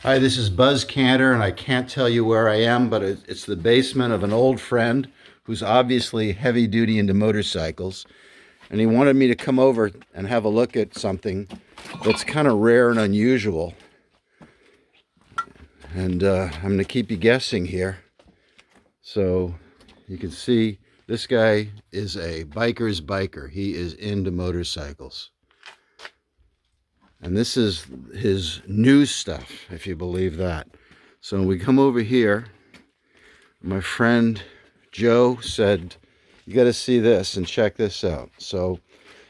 Hi, this is Buzz Cantor, and I can't tell you where I am, but it's the basement of an old friend who's obviously heavy duty into motorcycles. And he wanted me to come over and have a look at something that's kind of rare and unusual. And I'm going to keep you guessing here. So you can see this guy is a biker's biker. He is into motorcycles. And this is his new stuff, if you believe that. So we come over here. My friend Joe said, you got to see this and check this out. So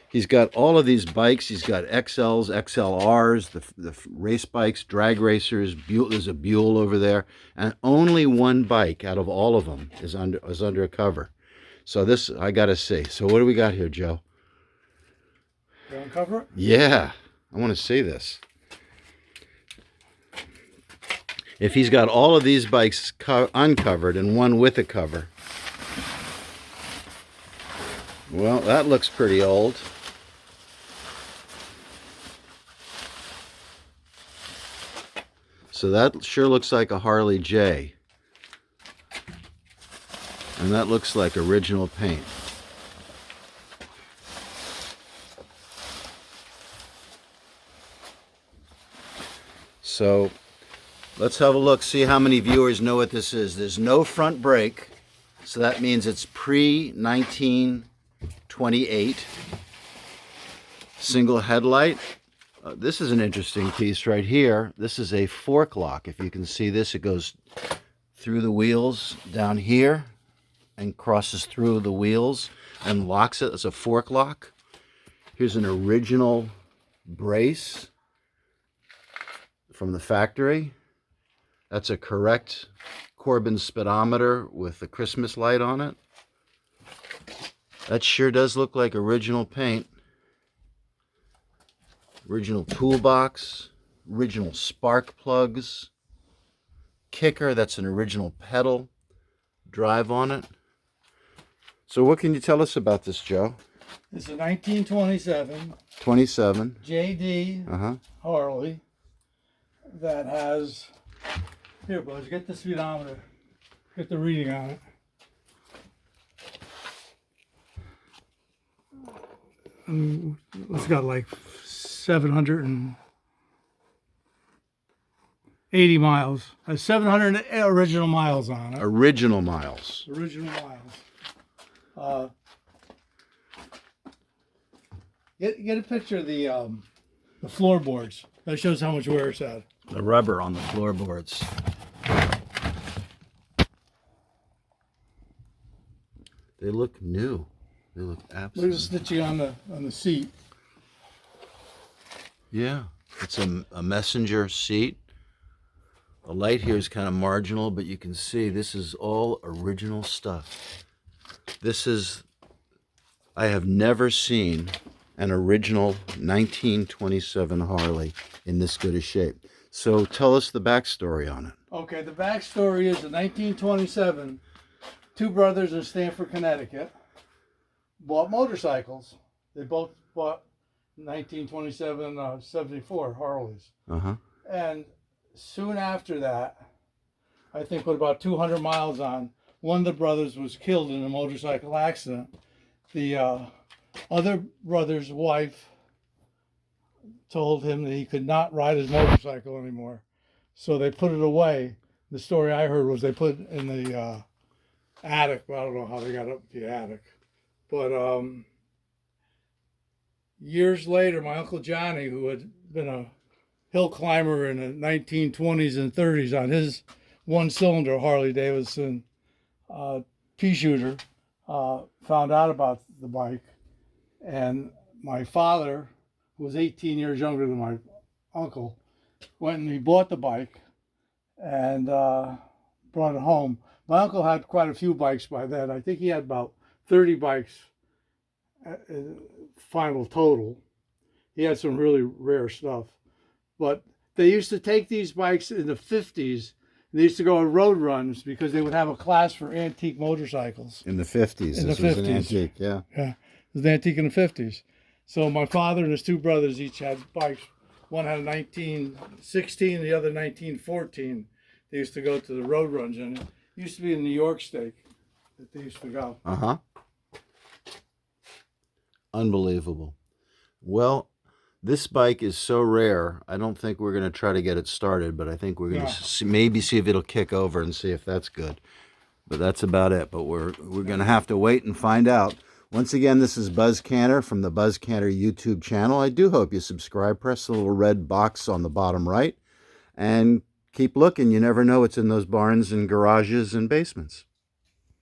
he's got all of these bikes. He's got XLs, XLRs, the race bikes, drag racers. There's a Buell over there. And only one bike out of all of them is under a cover. So this, I got to see. So what do we got here, Joe? You want to cover it? Yeah. I want to see this. If he's got all of these bikes uncovered and one with a cover, well, that looks pretty old. So that sure looks like a Harley J. And that looks like original paint. So let's have a look, see how many viewers know what this is. There's no front brake, so that means it's pre-1928. Single headlight. This is an interesting piece right here. This is a fork lock. If you can see this, it goes through the wheels down here and crosses through the wheels and locks it as a fork lock. Here's an original brace from the factory. That's a correct Corbin speedometer with the Christmas light on it. That sure does look like original paint. Original toolbox, original spark plugs, kicker, that's an original pedal drive on it. So what can you tell us about this, Joe? It's a 1927 27. JD Harley that has, here Buzz, get the speedometer, get the reading on it. It's got like 780 miles. Has 700 original miles on it. Original miles. Original miles. Get a picture of the floorboards. That shows how much wear it's had. The rubber on the floorboards. They look new. They look Look at the absolutely. stitching on the seat. Yeah, it's a messenger seat. The light here is kind of marginal, but you can see this is all original stuff. I have never seen an original 1927 Harley in this good a shape. So tell us the backstory on it. Okay, the backstory is in 1927, two brothers in Stamford, Connecticut, bought motorcycles. They both bought 1927 74 Harleys. And soon after that, I think with about 200 miles on, one of the brothers was killed in a motorcycle accident. The other brother's wife told him that he could not ride his motorcycle anymore. So they put it away. The story I heard was they put it in the attic. Well, I don't know how they got up the attic. But years later, my Uncle Johnny, who had been a hill climber in the 1920s and 30s on his one-cylinder Harley-Davidson pea shooter, found out about the bike. And my father, who was 18 years younger than my uncle, went and he bought the bike and brought it home. My uncle had quite a few bikes by then. I think he had about 30 bikes final total. He had some really rare stuff. But they used to take these bikes in the 50s. They used to go on road runs because they would have a class for antique motorcycles. In the 50s. In This the was an 50s. antique, yeah. Yeah, it was an antique in the 50s. So my father and his two brothers each had bikes. One had a 1916, the other 1914. They used to go to the road runs, and it used to be in New York State that they used to go. Uh-huh. Unbelievable. Well, this bike is so rare, I don't think we're going to try to get it started, but I think we're going to maybe see if it'll kick over and see if that's good. But that's about it. But we're going to have to wait and find out. Once again, this is Buzz Canter from the Buzz Canter YouTube channel. I do hope you subscribe. Press the little red box on the bottom right. And keep looking. You never know what's in those barns and garages and basements.